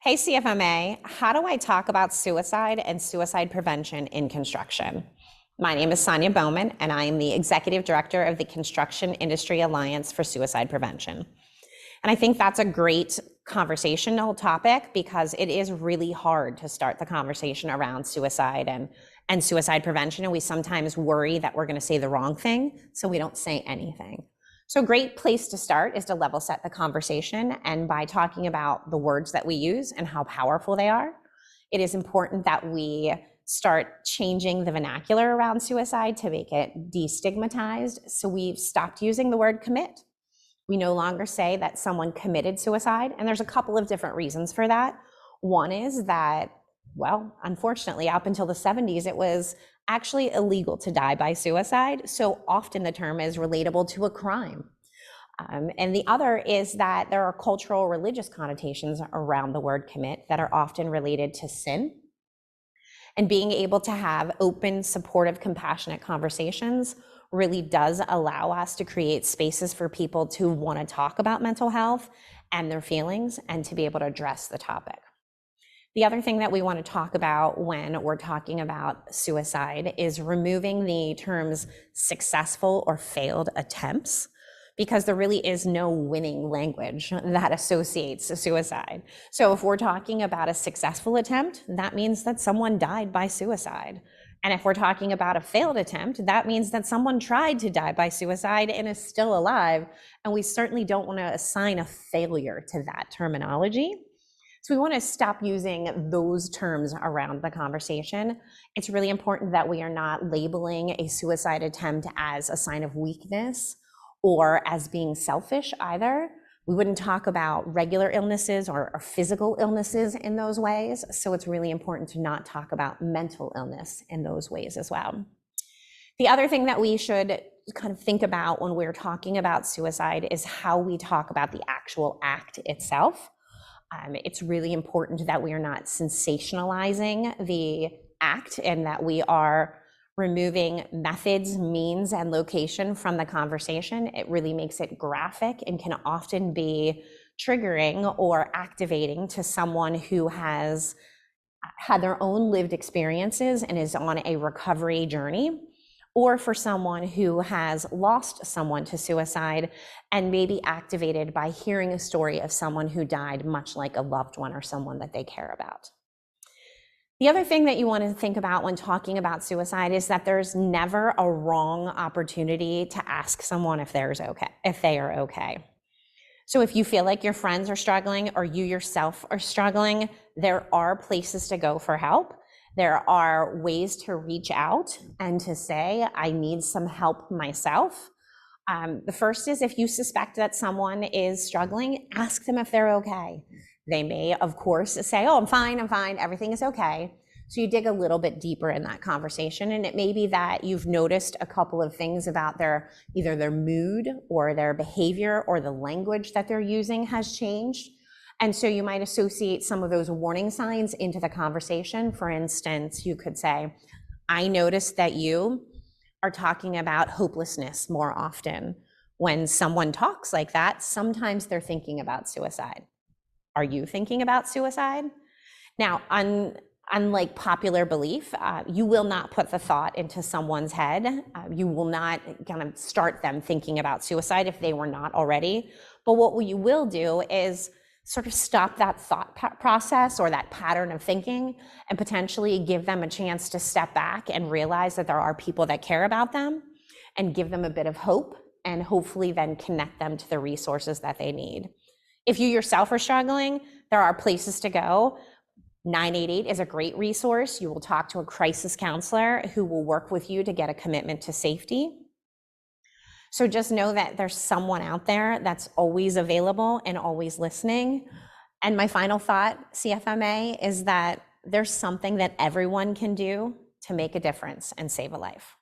Hey CFMA, how do I talk about suicide and suicide prevention in construction? My name is Sonya Bohmann, and I am the Executive Director of the Construction Industry Alliance for Suicide Prevention. And I think that's a great conversational topic because it is really hard to start the conversation around suicide and suicide prevention. And we sometimes worry that we're going to say the wrong thing, so we don't say anything. So a great place to start is to level set the conversation, and by talking about the words that we use and how powerful they are, it is important that we start changing the vernacular around suicide to make it destigmatized. So we've stopped using the word commit. We no longer say that someone committed suicide, and there's a couple of different reasons for that. One is that, well, unfortunately, up until the 70s, it was actually illegal to die by suicide. So often the term is relatable to a crime. And the other is that there are cultural religious connotations around the word commit that are often related to sin. And being able to have open, supportive, compassionate conversations really does allow us to create spaces for people to want to talk about mental health and their feelings and to be able to address the topic. The other thing that we want to talk about when we're talking about suicide is removing the terms successful or failed attempts, because there really is no winning language that associates a suicide. So if we're talking about a successful attempt, that means that someone died by suicide. And if we're talking about a failed attempt, that means that someone tried to die by suicide and is still alive. And we certainly don't want to assign a failure to that terminology. So we want to stop using those terms around the conversation. It's really important that we are not labeling a suicide attempt as a sign of weakness or as being selfish either. We wouldn't talk about regular illnesses or physical illnesses in those ways. So it's really important to not talk about mental illness in those ways as well. The other thing that we should kind of think about when we're talking about suicide is how we talk about the actual act itself. It's really important that we are not sensationalizing the act and that we are removing methods, means, and location from the conversation. It really makes it graphic and can often be triggering or activating to someone who has had their own lived experiences and is on a recovery journey, or for someone who has lost someone to suicide and may be activated by hearing a story of someone who died, much like a loved one or someone that they care about. The other thing that you want to think about when talking about suicide is that there's never a wrong opportunity to ask someone if they are okay. So if you feel like your friends are struggling or you yourself are struggling, there are places to go for help. There are ways to reach out and to say, I need some help myself. The first is, if you suspect that someone is struggling, ask them if they're okay. They may, of course, say, oh, I'm fine, everything is okay. So you dig a little bit deeper in that conversation, and it may be that you've noticed a couple of things about either their mood or their behavior or the language that they're using has changed. And so you might associate some of those warning signs into the conversation. For instance, you could say, I noticed that you are talking about hopelessness more often. When someone talks like that, sometimes they're thinking about suicide. Are you thinking about suicide? Now, unlike popular belief, you will not put the thought into someone's head. You will not kind of start them thinking about suicide if they were not already. But what you will do is sort of stop that thought process or that pattern of thinking and potentially give them a chance to step back and realize that there are people that care about them and give them a bit of hope, and hopefully then connect them to the resources that they need. If you yourself are struggling, there are places to go. 988 is a great resource. You will talk to a crisis counselor who will work with you to get a commitment to safety. So just know that there's someone out there that's always available and always listening. And my final thought, CFMA, is that there's something that everyone can do to make a difference and save a life.